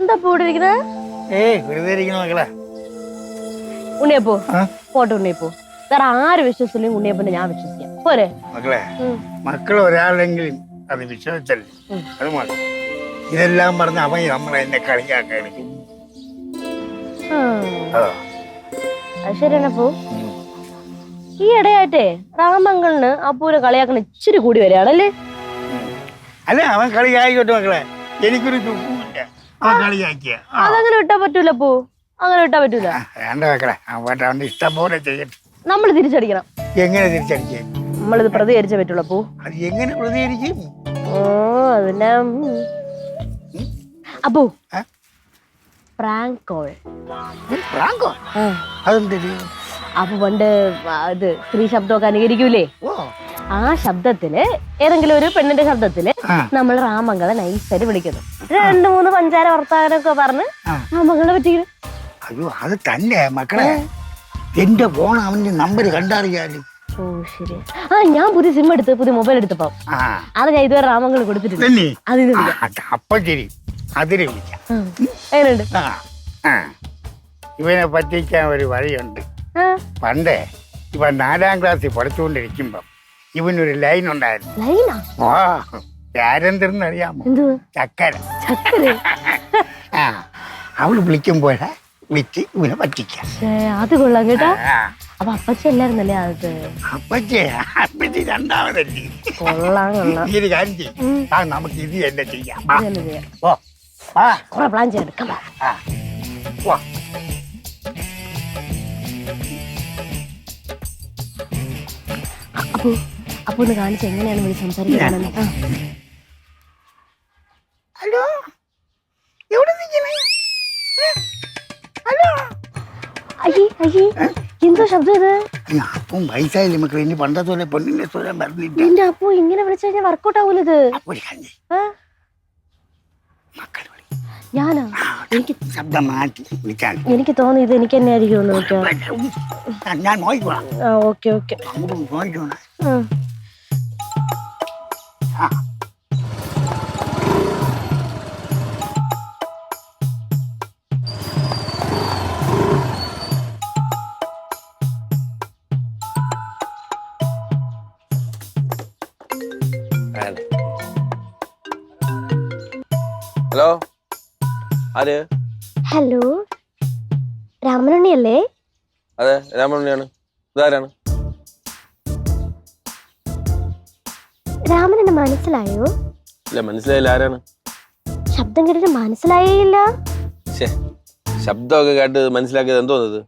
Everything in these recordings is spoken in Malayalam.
എന്താ പോടിരിക്കണേ? വെറുതെ ഇരിക്കണ മക്കളെ. ഉണ്ണിയപ്പോ പോട്ടെ, ഉണ്ണിയപ്പോ വേറെ ആര് വിശ്വസിച്ചില്ലെങ്കിൽ ഉണ്ണിയപ്പനെ ഞാൻ വിശ്വസിക്കാം. പോരെ മക്കളെ, മക്കൾ ഒരാളെങ്കിലും അത് വിശ്വസിച്ചല്ലേ, അത് മതി. ഇതെല്ലാം പറഞ്ഞ അവൻ നമ്മളെ എന്നെ കളിയാക്കാൻ അത് ശരിയാണപ്പോ. ഈ ഇടയായിട്ടേ രാമങ്കളിന് അപ്പൂനെ കളിയാക്കണ ഇച്ചിരി കൂടി വരികയാണല്ലേ? അല്ല, അവൻ കളിയായിക്കോട്ടെ മക്കളെ, എനിക്കൊരു ചുക്കുമില്ല അവൻ കളിയാക്കിയ. അതങ്ങനെ വിട്ടാ പറ്റൂല പോ, അങ്ങനെ വിട്ടാ പറ്റൂല. വേണ്ട മക്കളെ, അവന്റെ ഇഷ്ടം പോലെ ചെയ്യട്ടെ. നമ്മൾ തിരിച്ചടിക്കണം. എങ്ങനെ തിരിച്ചടിക്കേ? നമ്മളിത് പ്രതികരിച്ചേ പറ്റുള്ളൂ പോ. അത് എങ്ങനെ പ്രതികരിക്കും? അതിനെ അപ്പോ പ്രാങ്ക് കോൾ. അതെന്തൊരു അപ്പൊ പണ്ട് ഇത് സ്ത്രീ ശബ്ദമൊക്കെ അനുകരിക്കൂലേ, ആ ശബ്ദത്തില് ഏതെങ്കിലും ഒരു പെണ്ണിന്റെ ശബ്ദത്തില് നമ്മൾ രാമങ്കളെ നൈസായിട്ട് വിളിക്കുന്നു. 2-3 പഞ്ചാര വർത്താനൊക്കെ പറഞ്ഞ് രാമങ്കളെ പറ്റിക്കുന്നു. അയ്യോ, അത് തന്നെ മക്കളെ, എന്റെ ഫോൺ അവന്റെ നമ്പർ കണ്ടറിയാലും. ഓ ശരി. ഞാൻ പുതിയ സിം എടുത്ത് പുതിയ മൊബൈൽ എടുത്തപ്പോ അത് ഞാൻ ഇതുവരെ രാമങ്കൾ കൊടുത്തിട്ടില്ല. അപ്പൊ ശരി, അതിന് വിളിക്കാം. എങ്ങനെയുണ്ട്? ഇവനെ പറ്റിക്കാൻ ഒരു വഴിയുണ്ട്. പണ്ടേ ഇവൻ 4ാം ക്ലാസ്സിൽ പഠിച്ചുകൊണ്ടിരിക്കുമ്പം ഇവനൊരു ലൈൻ ഉണ്ടായിരുന്നു. ആരെന്തെന്ന് അറിയാമോ? ചക്കര. അവള് വിളിക്കുമ്പോഴേ വിളിച്ച് ഇവനെ പറ്റിക്കാം. അത് കൊള്ളാം കേട്ടാ. അപ്പൊ അപ്പച്ചി അല്ലായിരുന്നല്ലേ അത്? അപ്പച്ചി രണ്ടാമതല്ലേ. കൊള്ളാം കൊള്ളാം. ഈ ഒരു കാര്യം ചെയ്യും, നമുക്ക് ഇത് തന്നെ ചെയ്യാം. കുറെ പ്ലാൻ ചെയ്തെടുക്കാം. അപ്പൊ ഒന്ന് കാണിച്ച് എങ്ങനെയാണ് വിളിച്ച് സംസാരിക്കുന്നത്. ഹലോ, എവിടെ നിൽക്കണേ? ഹലോ. എന്തോ ശബ്ദം ഇത്? അപ്പം വയസ്സായില്ലേ മക്കളെ, ഇനി പണ്ടത്തെ പോലെ പെണ്ണിന്റെ സ്വരം പറഞ്ഞിട്ട്. എന്റെ അപ്പോ ഇങ്ങനെ വിളിച്ചു കഴിഞ്ഞാൽ വർക്കൗട്ട് ആവൂല ഇത്. ഞാനാ? എനിക്ക് ശബ്ദം മാറ്റി വിളിക്കാൻ. എനിക്ക് തോന്നി ഇത് എനിക്ക് തന്നെ ആയിരിക്കും. ഞാൻ നോക്കിക്കോളാം. Okay okay. നോക്കിക്കോളാം. ഹലോ, ആര്? ഹലോ, രാമനുണ്ണിയല്ലേ? അതെ, രാമനുണ്ണിയാണ്. ഇതാരാണ്? രാമനെ മനസ്സിലായോ? ഇല്ല, മനസ്സിലായില്ല. ആരാണ്? ശബ്ദം കേട്ടിട്ട് മനസ്സിലായില്ല. ശബ്ദമൊക്കെ കേട്ട് മനസ്സിലാക്കിയത് എന്തോന്നത്?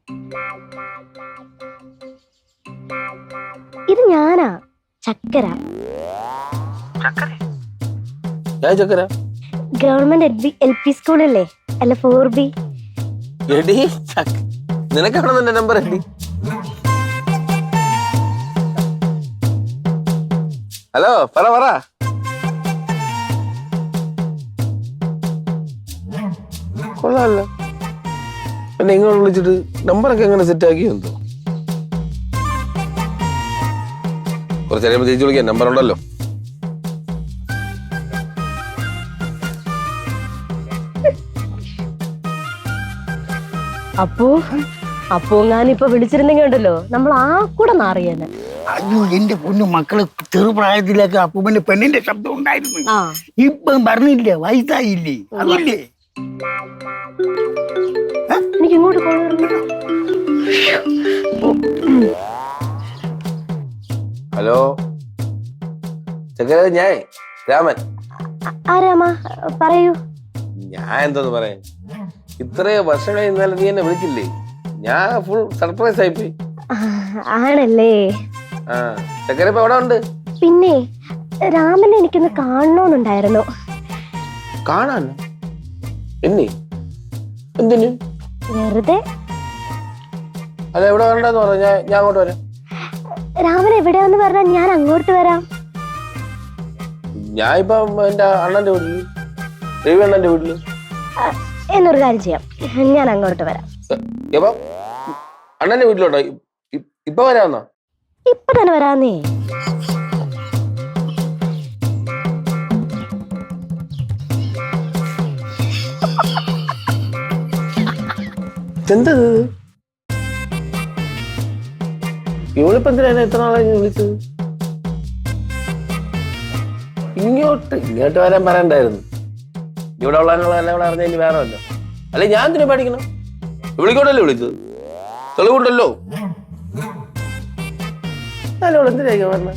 ഇത് ഞാനാ, ചക്കര. ഞാൻ ചക്കര? Government LP സ്കൂളല്ലേ? അല്ല 4B. നിനക്കാണോ എന്റെ നമ്പർ? ഹലോ, പറ. കൊള്ളാമല്ലോ. എന്നെ ഇങ്ങോട്ട് വിളിച്ചിട്ട് നമ്പറൊക്കെ എങ്ങനെ സെറ്റ് ആക്കി എന്തോ. കുറച്ച് കഴിയുമ്പോൾ തിരിച്ചു വിളിക്കാൻ നമ്പർ ഉണ്ടല്ലോ. അപ്പോ ഞാനിപ്പോ വിളിച്ചിരുന്നെങ്കിൽ ഉണ്ടല്ലോ നമ്മൾ ആ കൂടെ നാറിയേനെ. അയ്യോ, എന്റെ പൊന്നു മക്കള്, ചെറുപ്രായത്തിലൊക്കെ അപ്പൂപ്പന്റെ പെണ്ണിന്റെ ശബ്ദം ഉണ്ടായിരുന്നു. ഇപ്പം പറഞ്ഞില്ലേ, വയസ്സായില്ലേ, അതല്ലേ. എനിക്ക് ഇങ്ങോട്ട് ഹലോ ചക്കര, ഞാൻ രാമൻ. ആരാമ? പറയൂ. ഞാൻ എന്തോന്ന് പറയാൻ, ഇത്രയും വർഷങ്ങൾ ഇന്നലെ നീ എന്നെ വിളിച്ചില്ലേ, ഞാൻ ഫുൾ സർപ്രൈസ് ആയിപ്പോയി. ആണല്ലേ? ചക്കര ഇപ്പൊ എവിടെ ഉണ്ട്? പിന്നെ രാമനെ എനിക്കൊന്ന് കാണണമെന്നുണ്ടായിരുന്നു. കാണാൻ? എന്നെ? എന്തിന്? വെറുതെ. അതെ, എവിടെ വരണ്ടെന്ന് പറഞ്ഞ ഞാൻ അങ്ങോട്ട് വരാം. രാമൻ എവിടെയാന്ന് പറഞ്ഞാൽ ഞാൻ അങ്ങോട്ട് വരാം. ഞാൻ ഇപ്പൊ എന്റെ അണ്ണന്റെ വീട്ടില്, രവി അണ്ണന്റെ വീട്ടില്. എന്നൊരു കാര്യം ചെയ്യാം, ഞാൻ അങ്ങോട്ട് വരാം. അണ്ണന്റെ വീട്ടിലോട്ടോ? ഇപ്പൊ വരാമെന്നാ? ഇപ്പൊ തന്നെ വരാന്നേ. ഇതെന്തത്? ഇവളിപ്പോ എന്തിനാ എത്ര നാളെ വിളിച്ചത്? ഇങ്ങോട്ട് വരാൻ പറയണ്ടായിരുന്നു. ഇവിടെ ഉള്ളതിനുള്ള എല്ലാം ഇവിടെ അറിഞ്ഞ വേറെ വല്ല. അല്ലെ ഞാൻ എന്തിനാ പഠിക്കണം? വിളിക്കോട്ടല്ലേ വിളിച്ചത്? തെളിവുണ്ടല്ലോ. അല്ല ഇവിടെ എന്തിനാ പറഞ്ഞ?